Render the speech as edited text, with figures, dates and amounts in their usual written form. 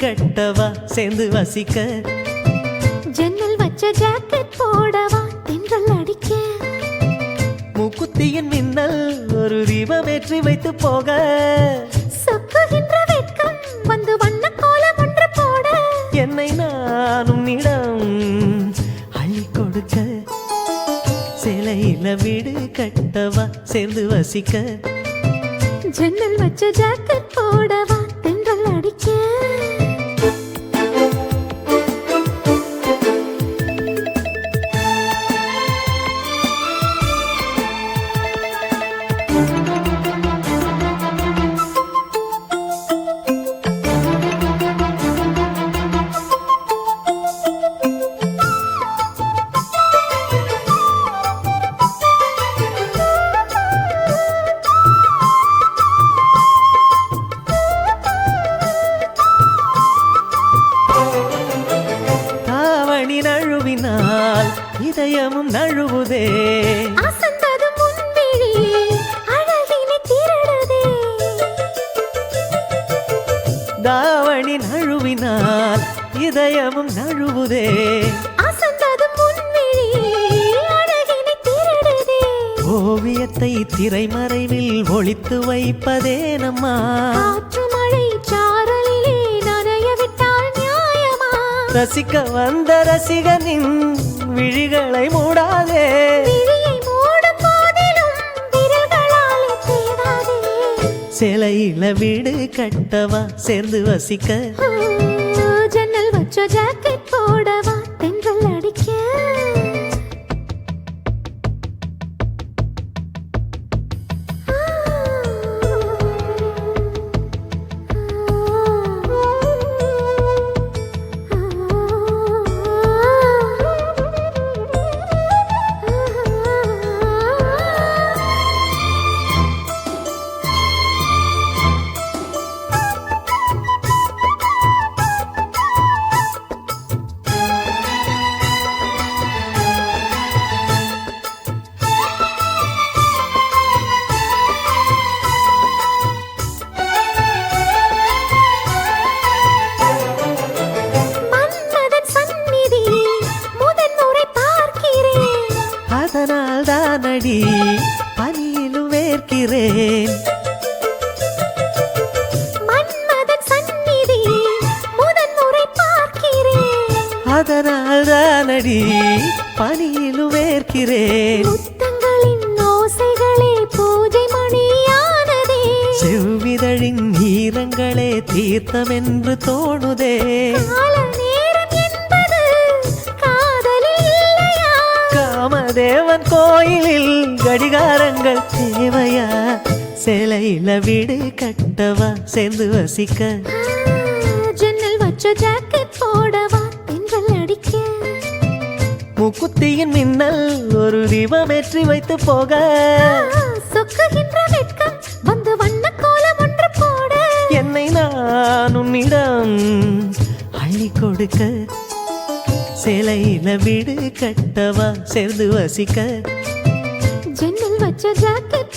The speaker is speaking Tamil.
கட்டவா சேர்ந்து வசிக்க ஜன்னல் வச்ச ஜாக்கெட் போடவா தென்றல் அடிக்க மூக்குத்தியின் மின்னல் ஒரு தீபமேற்றி வைத்து போக சொக்குகின்ற வெட்கம் வந்து வண்ண கோலம் ஒன்று போட என்னை நானும் இடம் அள்ளி கொடுக்க சேலையில வீடு கட்டவா சேர்ந்து வசிக்க ஜன்னல் வச்ச ஜாக்கெட் போடவா தென்றல் அடிக்க நழுவினால் இதயமும் நழுவுதே அசந்தது முன்விழி அழகினை திருடுதே தாவணி நழுவினால் இதயமும் நழுவுதே அசந்தது முன்விழி அழகினை திருடுதே ஓவியத்தை திரைமறைவில் ஒளித்து வைப்பதே நம்மா காற்று மழை சாரலிலே நனைய விட்டால் நியாயமா ரசிக்க வந்த ரசிகனின் விழிகளை மூடாதே விழியை மூடும் போதிலும் விரல்களாலே தேடாதே சேலையில வீடு கட்டவா சேர்ந்து வசிக்க ஜன்னல் வச்ச ஜாக்கெட் போடவா தென்றல் அடிக்க அதனால் தானடி பனியிலும் வேர்க்கிறேன் மன்மதன் சந்நிதி முதன் முறை பார்க்கிறேன் அதனால் தானடி பனியிலும் வேர்க்கிறேன் முத்தங்களின் ஓசைகளே பூஜை மணியானதே செவ்விதழின் ஈரங்களே தீர்த்தம் என்று தோணுதே காமதேவன் கோயிலில் கடிகாரங்கள் தேவையா சேலையில வீடு கட்டவா சேர்ந்து வசிக்க ஜன்னல் வச்ச ஜாக்கெட் போடவா தென்றல் அடிக்க மூக்குத்தியின் மின்னல் ஒரு தீபமேற்றி வைத்து போக சொக்குகின்ற வெட்கம் வந்து வண்ண கோலம் ஒன்று போட என்னை நான் உன்னிடம் அள்ளி கொடுக்க சேலையில வீடு கட்டவா சேர்ந்து வசிக்க ஜன்னல் வச்ச ஜாக்கெட்